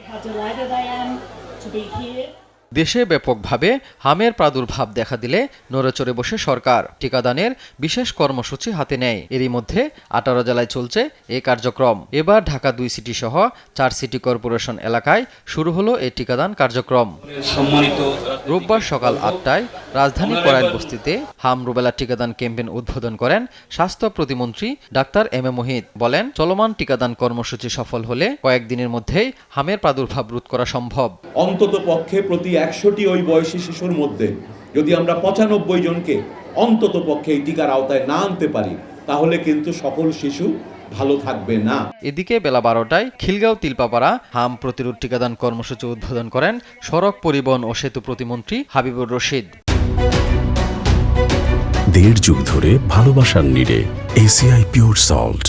how delighted I am to be here. দেশে ব্যাপকভাবে হামের প্রাদুর্ভাব দেখা দিলে নড়েচড়ে বসে সরকার টিকাদানের বিশেষ কর্মসূচি হাতে নেয়। এরই মধ্যে 18 জেলায় চলছে এই কার্যক্রম। এবার ঢাকা 2 সিটি সহ 4 সিটি কর্পোরেশন এলাকায় শুরু হলো এই টিকাদান কার্যক্রম। রোববার সকাল 8টায় রাজধানীর করাইল বস্তিতে হাম রুবেলা টিকাদান ক্যাম্পেইন উদ্বোধন করেন স্বাস্থ্য প্রতিমন্ত্রী ডাক্তার এম এ মুহিত। বলেন, চলমান টিকাদান কর্মসূচি সফল হলে কয়েকদিনের মধ্যেই হামের প্রাদুর্ভাব রোধ করা সম্ভব। অন্তত পক্ষে প্রতি 100টি ওই বয়সী শিশুর মধ্যে যদি আমরা 95 জনকে অন্তত পক্ষে এই টিকার আওতায় না আনতে পারি, তাহলে কিন্তু সকল শিশু ভালো থাকবে না। এদিকে বেলা 12টায় খিলগাঁও তিলপাপাড়া হাম প্রতিরোধ টিকাদান কর্মসূচি উদ্বোধন করেন সড়ক পরিবহন ও সেতু প্রতিমন্ত্রী হাবিবুর রশিদ। 1.5 যুগ ধরে ভালোবাসার নিড়ে এসিআই পিওর সল্ট।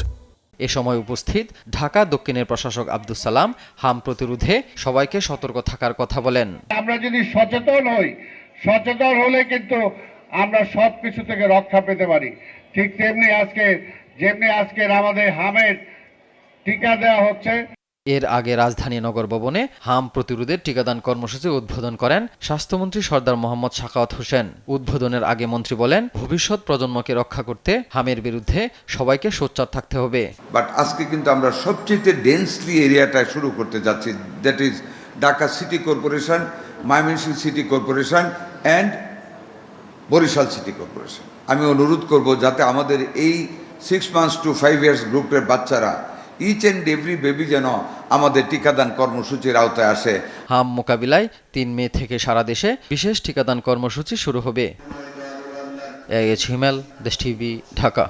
এ সময় উপস্থিত ঢাকা দক্ষিণের প্রশাসক আব্দুস সালাম হাম প্রতিরোধে সবাইকে সতর্ক থাকার কথা বলেন। আমরা যদি সচেতন হই, সচেতন হলে কিন্তু আমরা সবকিছু থেকে রক্ষা পেতে পারি। ঠিক যেমনি আজকে আমাদের হামের টিকা দেওয়া হচ্ছে। এর আগে রাজধানী নগর ভবনে হাম প্রতিরোধের টিকাদান কর্মসূচি উদ্বোধন করেন স্বাস্থ্যমন্ত্রী সরদার মোহাম্মদ সাখাওয়াত হোসেন। উদ্বোধনের আগে মন্ত্রী বলেন, ভবিষ্যৎ প্রজন্মকে রক্ষা করতে হামের বিরুদ্ধে সবাইকে সোচ্চার থাকতে হবে। বাট আজকে কিন্তু আমরা সবচেয়ে ডেন্সলি এরিয়াটা শুরু করতে যাচ্ছি, that is Dhaka city corporation, Mymensingh city corporation and Barishal city corporation. আমি অনুরোধ করব যাতে আমাদের এই 6 months to 5 years গ্রুপের বাচ্চারা ইচ অ্যান্ড এভরি বেবি যেন আমাদের টিকাদান কর্মসূচির আওতায় আসে। হাম মোকাবিলায় 3 মে থেকে সারা দেশে বিশেষ টিকাদান কর্মসূচি শুরু হবে। AH হিমেল, দেশ টিভি, ঢাকা।